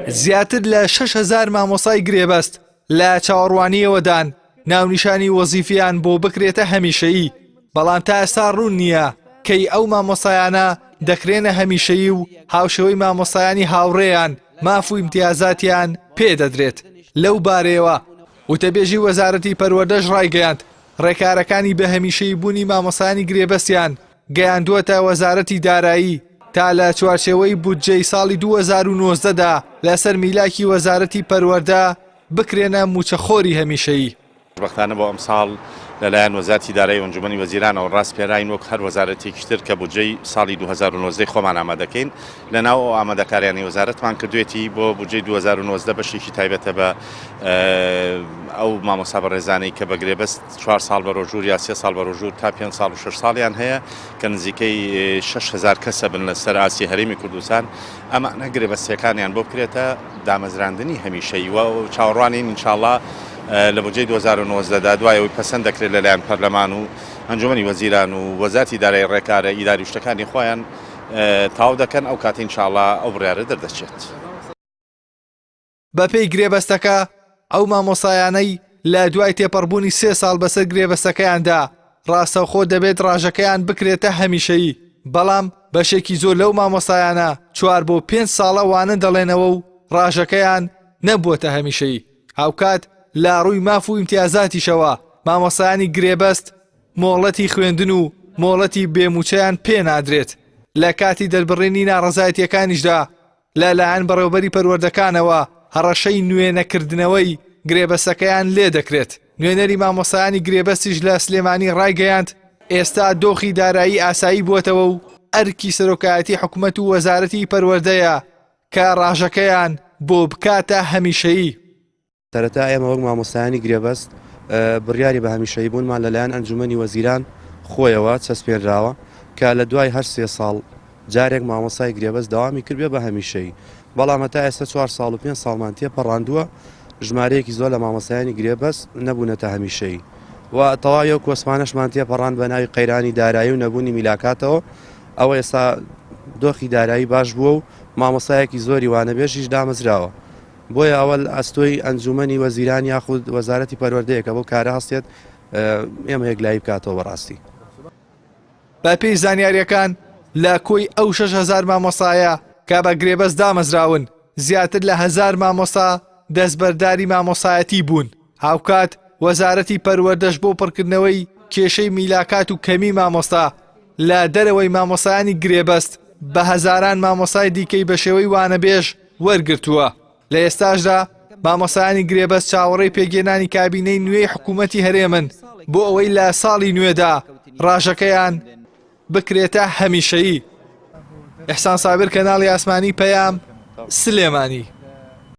زیاتر لە 6,000 مامۆسای گرێبەست لە چاوەڕوانیەوەدان ناونیشانی وەزیفیان بۆ بکرێتە هەمیشەیی، بەڵام تا ئێستا ڕوون نییە کەی ئەو مامۆسایانە دەکرێنە هەمیشەیی و هاوشەوەی مامۆسایانی هاوڕێیان ماف و ئیمتیازاتیان پێدەدرێت. لەو بارەیەوە وتەبێژی وەزارەتی پەروەردەش ڕایگەیاند ڕێکارەکانی بە هەمیشەیی بوونی مامۆسایانی گرێبەستیان گەیاندووەتە وەزارەتی دارایی تا لە چوارچێوەی بودجەی ساڵی 2019دا لەسەر میلاکی وەزارەتی پەروەردە بکرێنە موچەخۆری هەمیشەیی. بەختانە بۆ ئەم ساڵ لەلایەن وەزارەتی دارایی و ئەنجومەنی وەزیرانەوە ڕاستپێراین وەک هەر وەزارەتێکی تر کە بودجەی ساڵی 2019 خۆمان ئامادەکەین لەناو ئامادەکاریانی وەزارەتمان کردوێتی بۆ بودجەی 2019 بەشێکی تایبەتە بە ئەو مامۆستا بەڕێزانەی کە بە گرێبەست 4 ساڵ بە ڕۆژوور یا 3 ساڵ بە ڕۆژوور تا 5 ساڵ و 6 ساڵیان هەیە کە نزیکەی 6,000 کەسە بن لەسەر ئاسی هەرێمی کوردستان. ئەمانە گرێبەستیەکانیان بۆ بکرێتە دامەزراندنی هەمیشەیی و چاوەڕوانین ئینشاڵڵا لە بودجەی 2019دا دوایەوەی پەسەند دەکرێت لەلایەن پەرلەمان و ئەنجومەنی وەزیران و وەزارەتی دارایی ڕێکارە ئیداری شتەکانی خۆیان تاو دەکەن ئەو کاتە ئینشاڵڵا ئەو بڕیارە دەردەچێت. بەپێی گرێبەستەکە ئەو مامۆسایانەی لە دوای تێپەڕبوونی 3 ساڵ بەسەر گرێبەستەکەیاندا ڕاستەوخۆ دەبێت ڕاژەکەیان بکرێتە هەمیشەیی، بەڵام بەشێکی زۆر لەو مامۆسایانە 4 بۆ 5 ساڵە وانە دەڵێنەوە و ڕاژەکەیان نەبووەتە هەمیشەیی. هاوکات لە ڕووی ماف و ئیمتیازاتیشەوە مامۆسایانی گرێبەست مۆڵەتی خوێندن و مۆڵەتی بێموچەیان پێ نادرێت. لە کاتی دەربڕینی ناڕەزایەتیەکانیشدا لەلایەن بەڕێوەبەری پەروەردەکانەوە هەڕەشەی نوێنەکردنەوەی گرێبەستەکەیان لێ دەکرێت. نوێنەری مامۆسایانی گرێبەستیش لە سلێمانی ڕایگەیاند ئێستا دۆخی دارایی ئاسایی بووەتەوە و ئەرکی سەرۆکایەتی حکوومەت و وەزارەتی پەروەردەیە کە ڕاژەکەیان بۆ بکاتە هەمیشەیی. سەرەتا ئێمە وەک مامۆستایانی گرێبەست بڕیاری بە هەمیشەیی بوونمان لەلایەن ئەنجومەنی وەزیران خۆیەوە چەسپێنراوە کە لە دوای هەر 3 ساڵ جارێک مامۆستای گرێبەست داوامی کردبێ بە هەمیشەیی، بەڵام هەتا ئێستا 4 ساڵ و 5 ساڵمان تێپەڕاندووە ژمارەیەکی زۆر لە مامۆستایانی گرێبەست نەبوونەتە هەمیشەیی و تەواوی کۆسمانەشمان تێپەڕاند بە ناوی قەیرانی دارایی و نەبوونی میلاکاتەوە. ئەوە ئێستا دۆخی دارایی باش بووە و مامۆستایەکی زۆری وانەبێژیش دامەزراوە، بۆیە ئەوە ئەستۆی ئەنجومەنی وەزیران یاخود وەزارەتی پەروەردەیەکە بۆ کارە هەستێت ئێمە یەکلایی بکاتەوە بەڕاستی. بەپێی زانیاریەکان لە کۆی ئەو 6,000 مامۆسایە کە بە گرێبەست دامەزراون زیاتر لە 1000 مامۆستا دەستبەرداری مامۆسایەتی بوون. هاوکات وەزارەتی پەروەردەش بۆ پڕکردنەوەی کێشەی میلاکات و کەمی مامۆستا لە دەرەوەی مامۆسایانی گرێبەست بە هەزاران مامۆسای دیکەی بە شێوەی وانەبێژ وەرگرتووە. لە ئێستاشدا مامۆسایانی گرێبەست چاوەڕێی پێگێنانی کابینەی نوێی حکوومەتی هەرێمن بۆ ئەوەی لە ساڵی نوێدا ڕاژەکەیان بکرێتە هەمیشەیی. ئەحسان سابر، کەناڵی ئاسمانی، پەیام، سلێمانی.